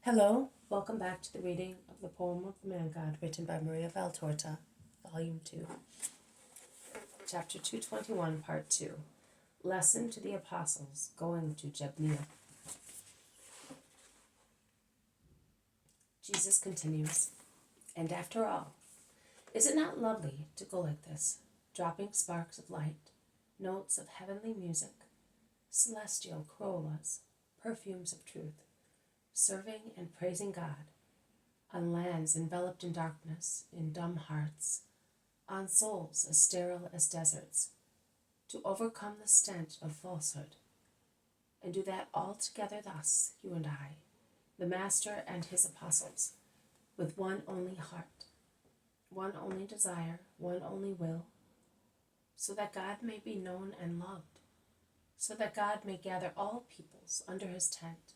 Hello, welcome back to the reading of the poem of the Man God written by Maria Valtorta, Volume 2, Chapter 221, Part 2, Lesson to the Apostles Going to Jabneel. Jesus continues, and after all, is it not lovely to go like this, dropping sparks of light, notes of heavenly music, celestial corollas, perfumes of truth, serving and praising God, on lands enveloped in darkness, in dumb hearts, on souls as sterile as deserts, to overcome the stench of falsehood, and do that all together thus, you and I, the Master and his apostles, with one only heart, one only desire, one only will, so that God may be known and loved, so that God may gather all peoples under his tent,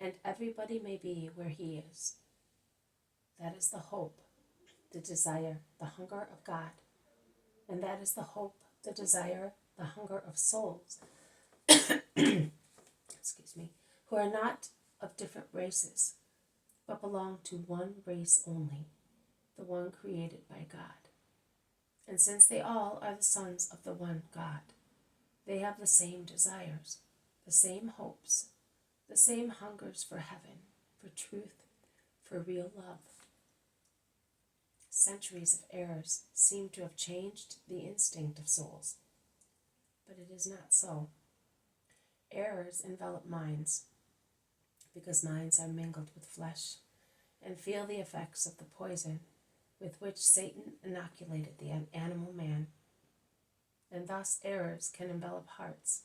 and everybody may be where he is. That is the hope, the desire, the hunger of God. And that is the hope, the desire, the hunger of souls, excuse me, who are not of different races, but belong to one race only, the one created by God. And since they all are the sons of the one God, they have the same desires, the same hopes, the same hungers for heaven, for truth, for real love. Centuries of errors seem to have changed the instinct of souls, but it is not so. Errors envelop minds, because minds are mingled with flesh and feel the effects of the poison with which Satan inoculated the animal man. And thus errors can envelop hearts,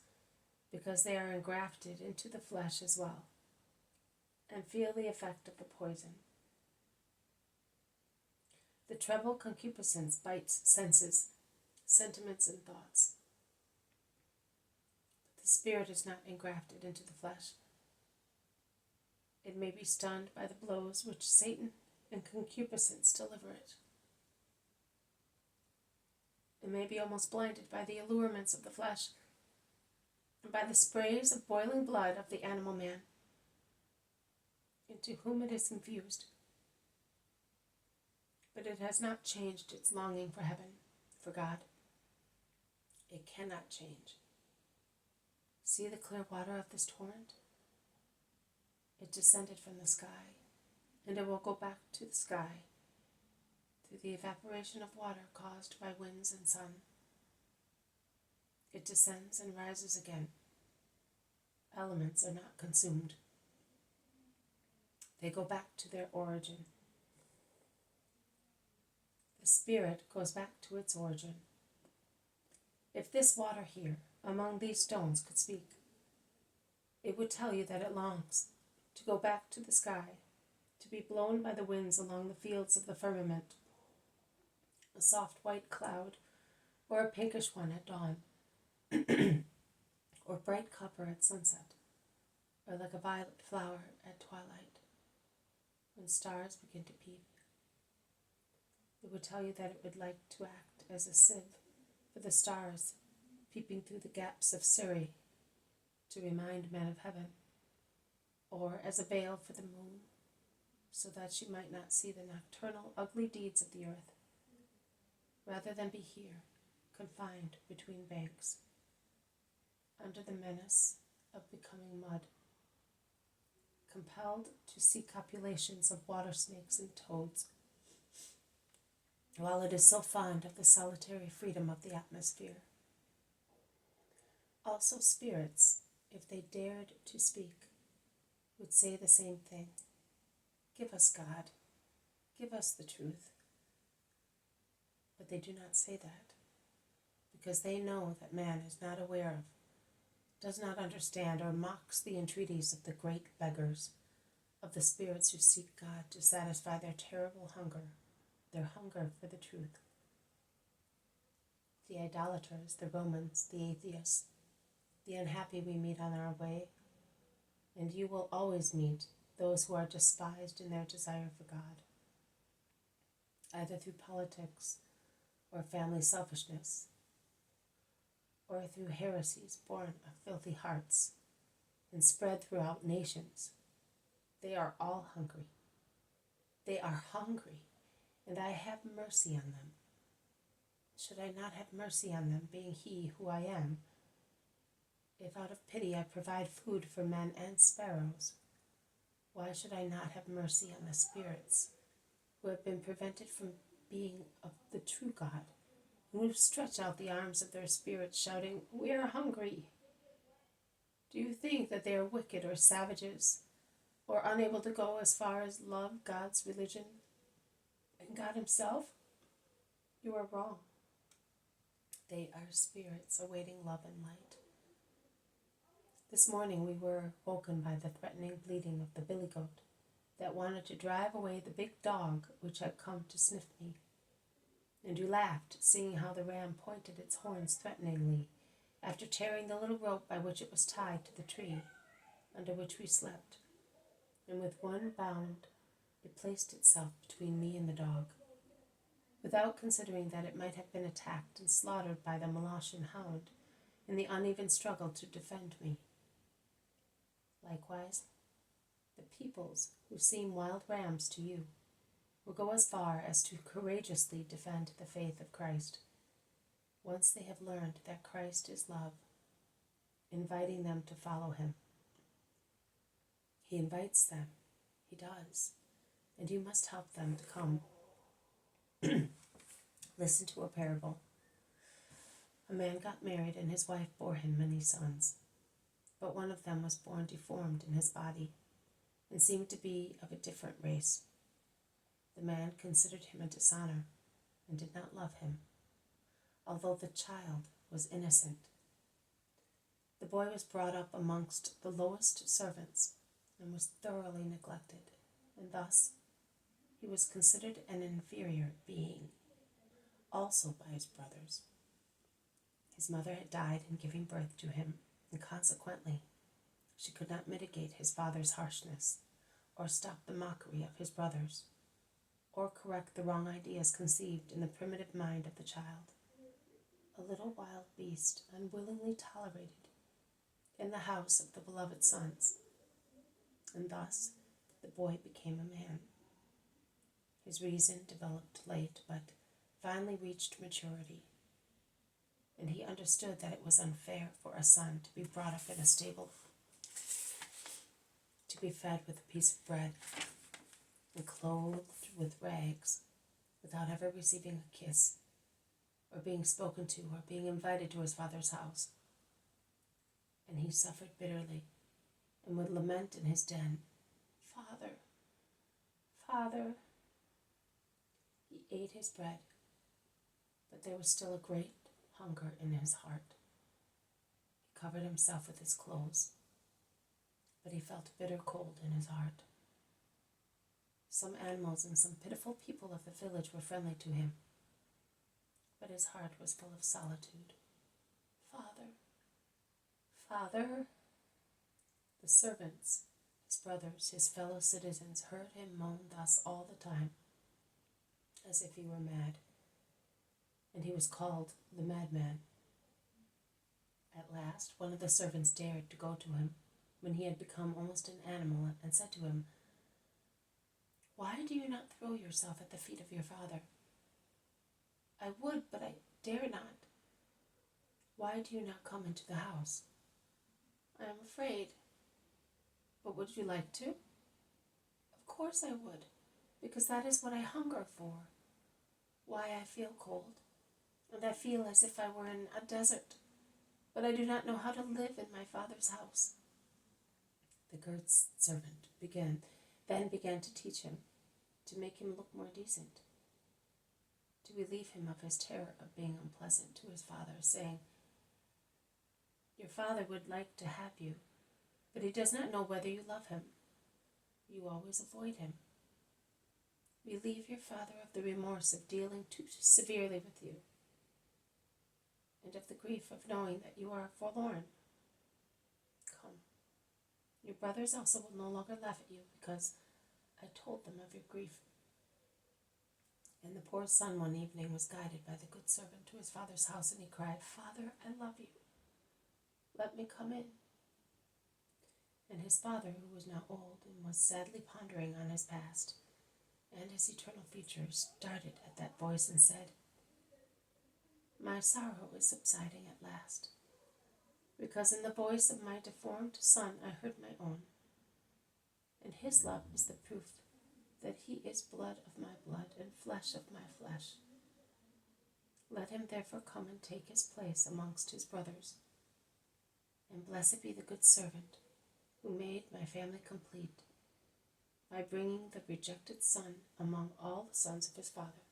because they are engrafted into the flesh as well, and feel the effect of the poison. The treble concupiscence bites senses, sentiments, and thoughts. But the spirit is not engrafted into the flesh. It may be stunned by the blows which Satan and concupiscence deliver it. It may be almost blinded by the allurements of the flesh and by the sprays of boiling blood of the animal man, into whom it is infused. But it has not changed its longing for heaven, for God. It cannot change. See the clear water of this torrent? It descended from the sky, and it will go back to the sky through the evaporation of water caused by winds and sun. It descends and rises again. Elements are not consumed. They go back to their origin. The spirit goes back to its origin. If this water here, among these stones, could speak, it would tell you that it longs to go back to the sky, to be blown by the winds along the fields of the firmament, a soft white cloud, or a pinkish one at dawn, or bright copper at sunset, or like a violet flower at twilight, when stars begin to peep. It would tell you that it would like to act as a sieve for the stars peeping through the gaps of Surrey to remind men of heaven, or as a veil for the moon, so that she might not see the nocturnal ugly deeds of the earth, rather than be here, confined between banks, under the menace of becoming mud, compelled to see copulations of water snakes and toads, while it is so fond of the solitary freedom of the atmosphere. Also spirits, if they dared to speak, would say the same thing. Give us God. Give us the truth. But they do not say that, because they know that man is not aware of, does not understand, or mocks the entreaties of the great beggars, of the spirits who seek God to satisfy their terrible hunger, their hunger for the truth. The idolaters, the Romans, the atheists, the unhappy we meet on our way, and you will always meet those who are despised in their desire for God, either through politics or family selfishness, or through heresies born of filthy hearts and spread throughout nations. They are all hungry. They are hungry, and I have mercy on them. Should I not have mercy on them, being he who I am? If out of pity I provide food for men and sparrows, why should I not have mercy on the spirits who have been prevented from being of the true God, and who stretch out the arms of their spirits, shouting, "We are hungry"? Do you think that they are wicked or savages, or unable to go as far as love God's religion and God Himself? You are wrong. They are spirits awaiting love and light. This morning we were woken by the threatening bleating of the billy goat that wanted to drive away the big dog which had come to sniff me. And you laughed, seeing how the ram pointed its horns threateningly after tearing the little rope by which it was tied to the tree under which we slept, and with one bound it placed itself between me and the dog, without considering that it might have been attacked and slaughtered by the Moloshan hound in the uneven struggle to defend me. Likewise, the peoples who seem wild rams to you will go as far as to courageously defend the faith of Christ, once they have learned that Christ is love, inviting them to follow Him. He invites them, He does, and you must help them to come. Listen to a parable. A man got married, and his wife bore him many sons, but one of them was born deformed in his body, and seemed to be of a different race. The man considered him a dishonor, and did not love him, although the child was innocent. The boy was brought up amongst the lowest servants, and was thoroughly neglected, and thus he was considered an inferior being, also by his brothers. His mother had died in giving birth to him, and consequently she could not mitigate his father's harshness, or stop the mockery of his brothers, or correct the wrong ideas conceived in the primitive mind of the child. A little wild beast unwillingly tolerated in the house of the beloved sons, and thus the boy became a man. His reason developed late, but finally reached maturity, and he understood that it was unfair for a son to be brought up in a stable, to be fed with a piece of bread and clothed with rags, without ever receiving a kiss, or being spoken to, or being invited to his father's house. And he suffered bitterly, and would lament in his den, "Father, Father." He ate his bread, but there was still a great hunger in his heart. He covered himself with his clothes, but he felt a bitter cold in his heart. Some animals and some pitiful people of the village were friendly to him, but his heart was full of solitude. "Father, Father." The servants, his brothers, his fellow citizens, heard him moan thus all the time, as if he were mad, and he was called the madman. At last, one of the servants dared to go to him, when he had become almost an animal, and said to him, "Why do you not throw yourself at the feet of your father?" "I would, but I dare not." "Why do you not come into the house?" "I am afraid." "But would you like to?" "Of course I would, because that is what I hunger for. Why, I feel cold, and I feel as if I were in a desert, but I do not know how to live in my father's house." The good servant began to teach him, to make him look more decent, to relieve him of his terror of being unpleasant to his father, saying, "Your father would like to have you, but he does not know whether you love him. You always avoid him. Relieve your father of the remorse of dealing too severely with you, and of the grief of knowing that you are forlorn. Come, your brothers also will no longer laugh at you, because I told them of your grief." And the poor son one evening was guided by the good servant to his father's house, and he cried, "Father, I love you. Let me come in." And his father, who was now old and was sadly pondering on his past and his eternal future, started at that voice and said, "My sorrow is subsiding at last, because in the voice of my deformed son I heard my own, and his love is the proof that he is blood of my blood and flesh of my flesh. Let him therefore come and take his place amongst his brothers. And blessed be the good servant who made my family complete by bringing the rejected son among all the sons of his father."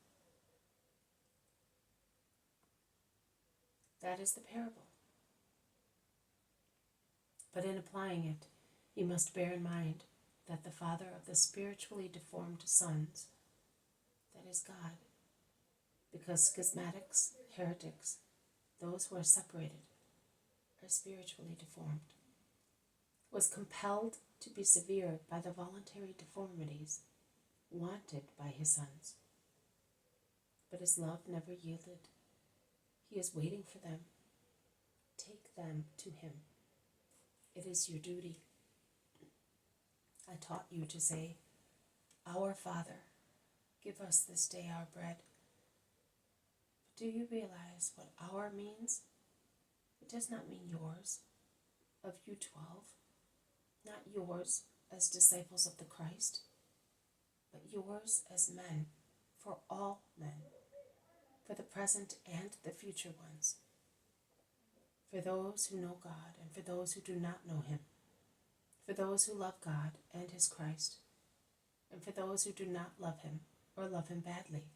That is the parable. But in applying it, you must bear in mind that the father of the spiritually deformed sons, that is God, because schismatics, heretics, those who are separated, are spiritually deformed, was compelled to be severed by the voluntary deformities wanted by his sons. But his love never yielded. He is waiting for them. Take them to him. It is your duty. I taught you to say, "Our Father, give us this day our bread." But do you realize what "our" means? It does not mean yours, of you 12, not yours as disciples of the Christ, but yours as men, for all men, for the present and the future ones, for those who know God and for those who do not know him, for those who love God and his Christ, and for those who do not love him or love him badly.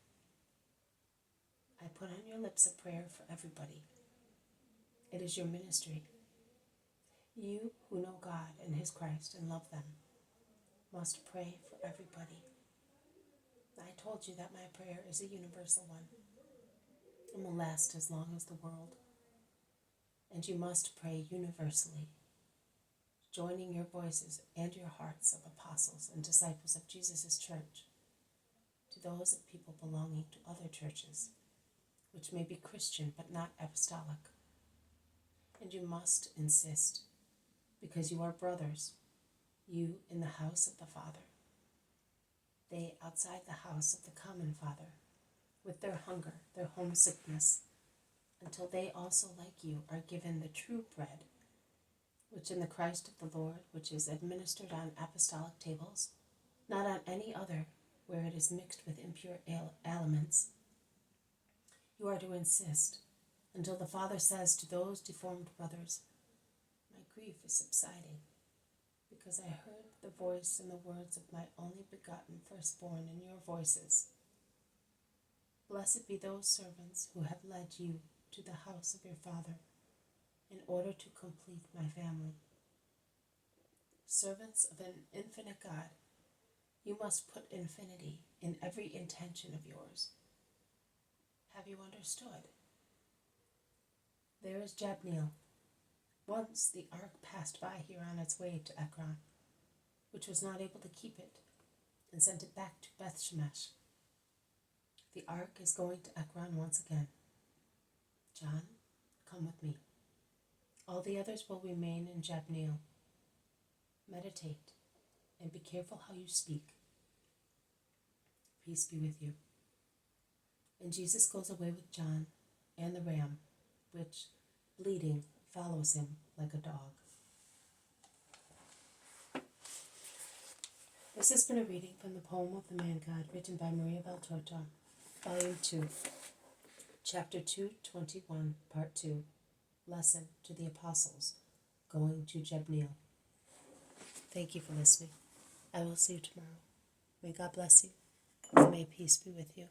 I put on your lips a prayer for everybody. It is your ministry. You who know God and his Christ and love them must pray for everybody. I told you that my prayer is a universal one and will last as long as the world. And you must pray universally, joining your voices and your hearts of apostles and disciples of Jesus' church to those of people belonging to other churches, which may be Christian but not apostolic. And you must insist, because you are brothers, you in the house of the Father, they outside the house of the common Father, with their hunger, their homesickness, until they also, like you, are given the true bread, which in the Christ of the Lord, which is administered on apostolic tables, not on any other, where it is mixed with impure elements. You are to insist until the Father says to those deformed brothers, "My grief is subsiding, because I heard the voice and the words of my only begotten firstborn in your voices. Blessed be those servants who have led you to the house of your Father in order to complete my family." Servants of an infinite God, you must put infinity in every intention of yours. Have you understood? There is Jabneel. Once the ark passed by here on its way to Ekron, which was not able to keep it, and sent it back to Beth Shemesh. The ark is going to Ekron once again. John, come with me. All the others will remain in Jabneel. Meditate, and be careful how you speak. Peace be with you. And Jesus goes away with John and the ram, which, bleating, follows him like a dog. This has been a reading from the poem of the Man God, written by Maria Valtorta, Volume 2, Chapter 221, Part 2, Lesson to the Apostles, Going to Jabneel. Thank you for listening. I will see you tomorrow. May God bless you, and may peace be with you.